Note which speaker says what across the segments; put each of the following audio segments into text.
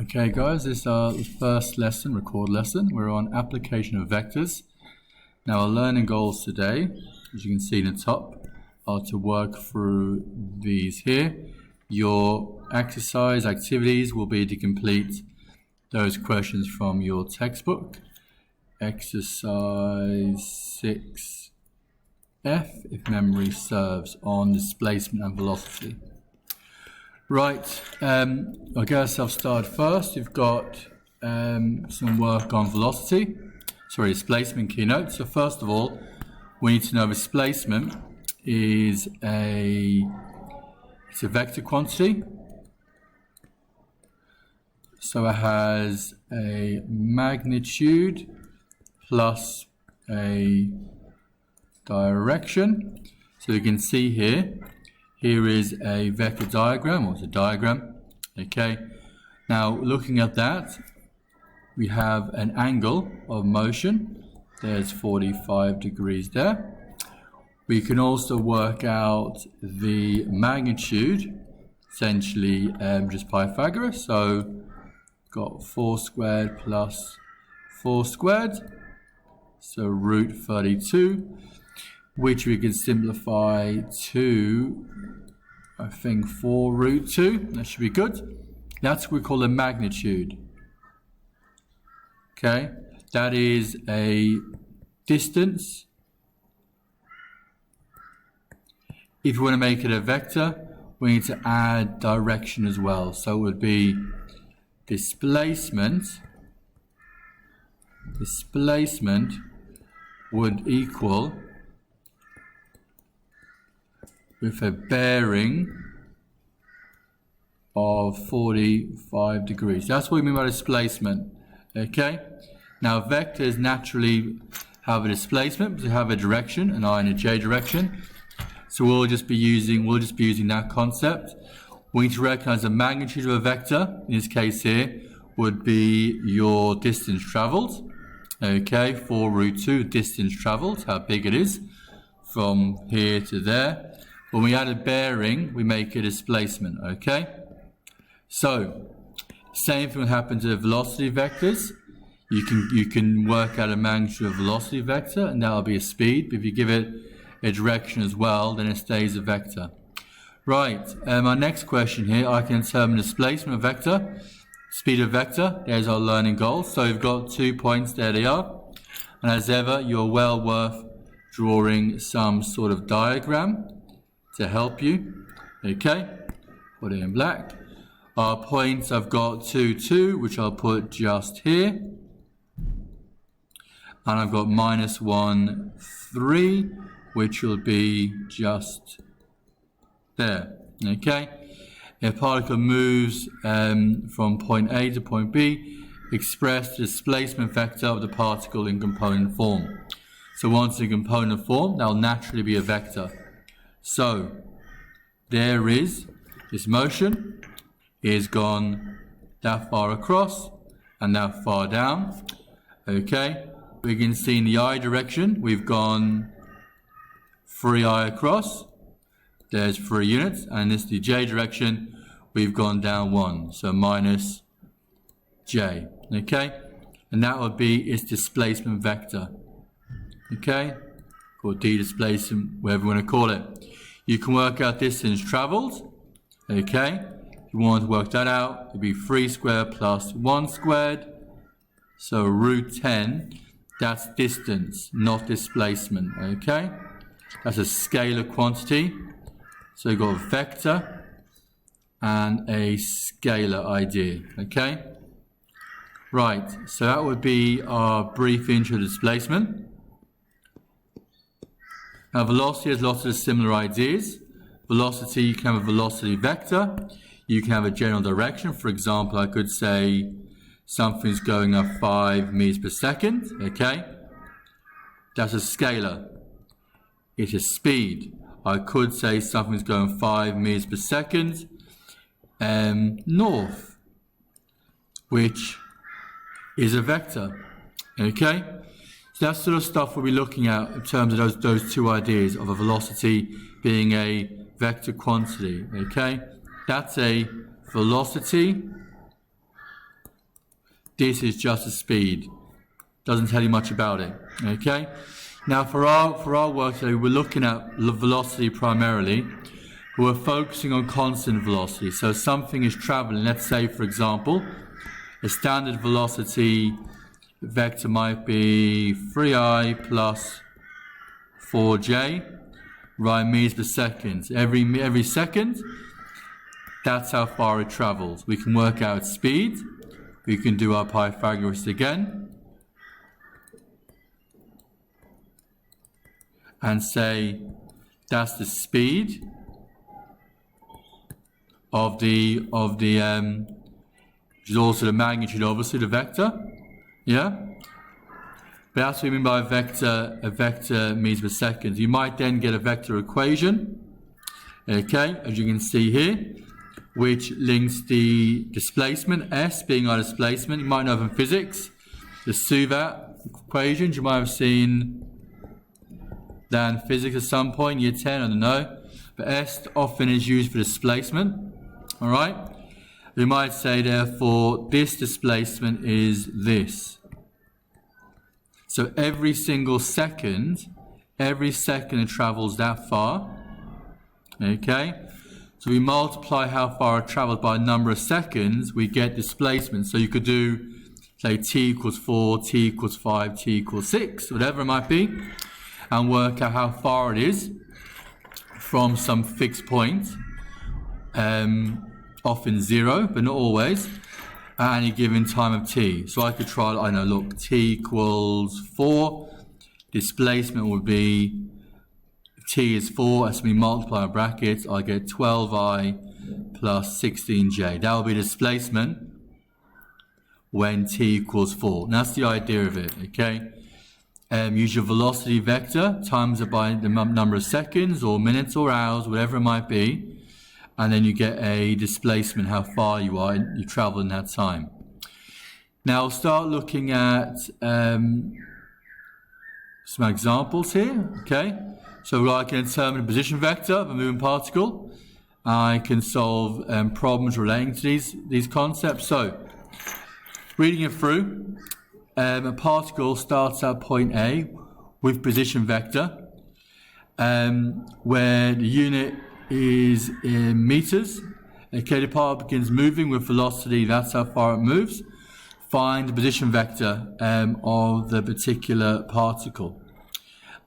Speaker 1: Okay guys, this is our first lesson, record lesson. We're on application of vectors. Now our learning goals today, as you can see in the top, are to work through these here. Your exercise activities will be to complete those questions from your textbook. Exercise 6F, if memory serves, on displacement and velocity. Right, I guess I'll start first. You've got some work on displacement keynote. So first of all, we need to know displacement is it's a vector quantity. So it has a magnitude plus a direction. So you can see here is a vector diagram, or it's a diagram, okay? Now, looking at that, we have an angle of motion. There's 45 degrees there. We can also work out the magnitude, essentially just Pythagoras. So, got 4 squared plus 4 squared, so root 32. Which we can simplify to, I think, 4 root 2. That should be good. That's what we call a magnitude. Okay, that is a distance. If you want to make it a vector, we need to add direction as well. So it would be displacement would equal, with a bearing of 45 degrees. That's what we mean by displacement, okay? Now vectors naturally have a displacement, but they have a direction, an I and a J direction. So we'll just be using that concept. We need to recognize the magnitude of a vector, in this case here, would be your distance traveled, okay? 4 root 2, distance traveled, how big it is from here to there. When we add a bearing, we make a displacement, okay? So, same thing will happen to the velocity vectors. You can work out a magnitude of velocity vector, and that'll be a speed. But if you give it a direction as well, then it stays a vector. Right, our next question here, I can determine displacement of vector, speed of vector. There's our learning goal. So we've got 2 points, there they are. And as ever, you're well worth drawing some sort of diagram to help you, okay? Put it in black. Our points, I've got 2, 2, which I'll put just here. And I've got -1, 3, which will be just there, okay? If a particle moves from point A to point B, express the displacement vector of the particle in component form. So once in component form, that'll naturally be a vector. So, there is this motion, is gone that far across and that far down, okay? We can see in the I direction, we've gone 3I across, there's 3 units, and this is the J direction, we've gone down 1, so minus J, okay? And that would be its displacement vector, okay? Or d-displacement, whatever you want to call it. You can work out distance traveled, okay? If you want to work that out, it'd be 3 squared plus 1 squared. So root 10, that's distance, not displacement, okay? That's a scalar quantity. So you've got a vector and a scalar idea, okay? Right, so that would be our brief intro to displacement. Now velocity has lots of similar ideas. Velocity, you can have a velocity vector. You can have a general direction. For example, I could say something's going up 5 meters per second, okay? That's a scalar. It's a speed. I could say something's going 5 meters per second north, which is a vector, okay? So that sort of stuff we'll be looking at in terms of those two ideas of a velocity being a vector quantity, okay? That's a velocity this is just a speed. Doesn't tell you much about it, okay? Now for our work today, we're looking at velocity primarily. We're focusing on constant velocity. So something is traveling, let's say for example, a standard velocity vector might be 3i plus 4j, right, meters per second. Every second, that's how far it travels. We can work out its speed. We can do our Pythagoras again and say that's the speed of the which is also the magnitude, obviously, the vector. Yeah? But that's what we mean by a vector meters per second. You might then get a vector equation, okay, as you can see here, which links the displacement, S being our displacement. You might know from physics, the Suvat equations, you might have seen that in physics at some point, year 10, I don't know. But S often is used for displacement, all right? We might say, therefore, this displacement is this. So every single second it travels that far, okay? So we multiply how far it travels by a number of seconds, we get displacement. So you could do, say, t equals 4, t equals 5, t equals 6, whatever it might be, and work out how far it is from some fixed point, often 0, but not always, at any given time of t. So I could try, I know, look, t equals 4, displacement would be, if t is 4, as we multiply our brackets, I get 12i plus 16j. That will be displacement when t equals 4. And that's the idea of it, okay? Use your velocity vector, times it by the number of seconds or minutes or hours, whatever it might be, and then you get a displacement, how far you travel in that time. Now we'll start looking at some examples here, okay? So I can determine a position vector of a moving particle. I can solve problems relating to these concepts. So, reading it through, a particle starts at point A with position vector, where the unit is in meters. Okay, the particle begins moving with velocity, that's how far it moves. Find the position vector of the particular particle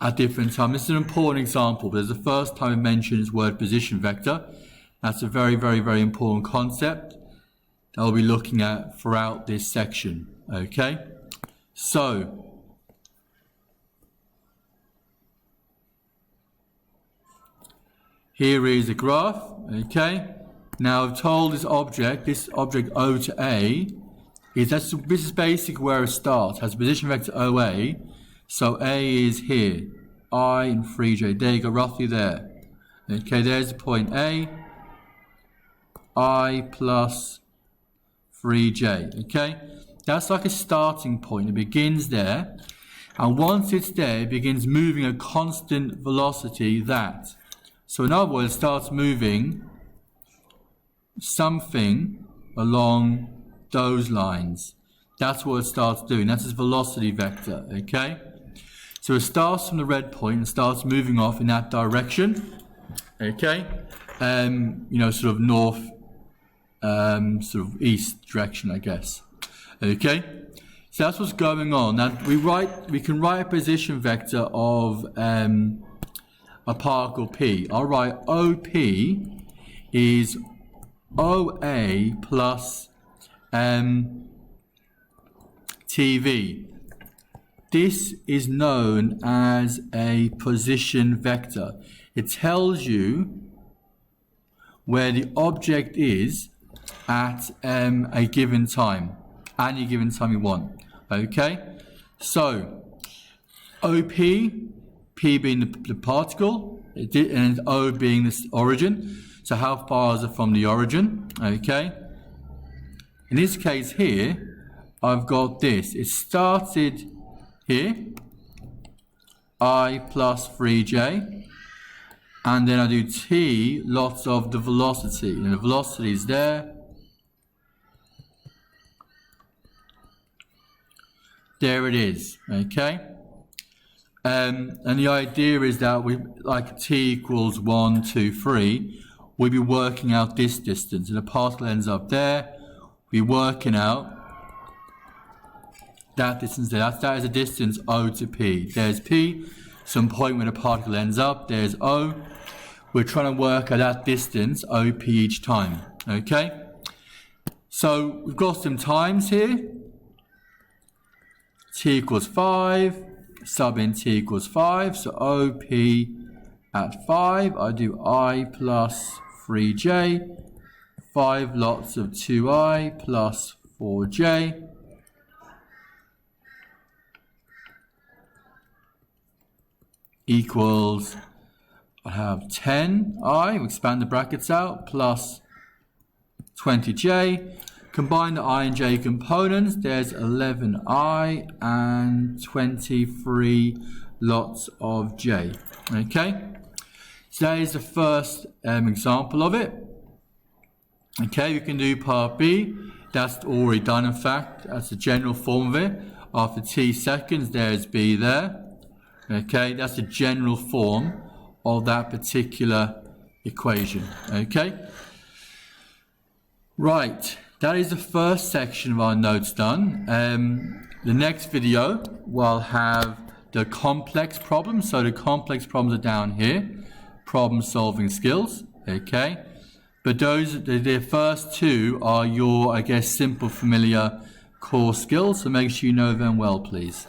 Speaker 1: at different times. This is an important example, but it's the first time I mentioned this word position vector. That's a very, very, very important concept that we'll be looking at throughout this section. Okay, so here is a graph, okay? Now I've told this object O to A, this is basically where it starts, has a position vector OA, so A is here, I and 3J, there you go, roughly there. Okay, there's the point A, I plus 3J, okay? That's like a starting point, it begins there, and once it's there, it begins moving at constant velocity that. So in other words, it starts moving something along those lines. That's what it starts doing. That's its velocity vector, okay? So it starts from the red point and starts moving off in that direction, okay? Sort of north, sort of east direction, I guess, okay? So that's what's going on. Now we can write a position vector of a particle P. I'll write OP is OA plus TV. This is known as a position vector. It tells you where the object is at a given time, any given time you want. Okay? So, OP, P being the particle, and O being the origin. So how far is it from the origin? Okay. In this case here, I've got this. It started here, I plus 3J, and then I do T, lots of the velocity. And the velocity is there. there it is, okay? And the idea is that we, like t equals 1, 2, 3, we'll be working out this distance. And the particle ends up there, we're working out that distance there. That is a distance O to P. There's P, some point where the particle ends up, there's O. We're trying to work out that distance, OP each time, okay? So we've got some times here. T equals 5, sub in T equals 5, so OP at 5, I do I plus 3J, 5 lots of 2I plus 4J, equals, I have 10I, we expand the brackets out, plus 20J. Combine the I and J components, there's 11I and 23 lots of J. Okay, so that is the first example of it. Okay, we can do part B. That's already done, in fact. That's the general form of it. After t seconds, there's B there. Okay, that's the general form of that particular equation. Okay, right. That is the first section of our notes done. The next video will have the complex problems. So the complex problems are down here, problem solving skills, okay? But those, the first two are your, I guess, simple, familiar core skills. So make sure you know them well, please.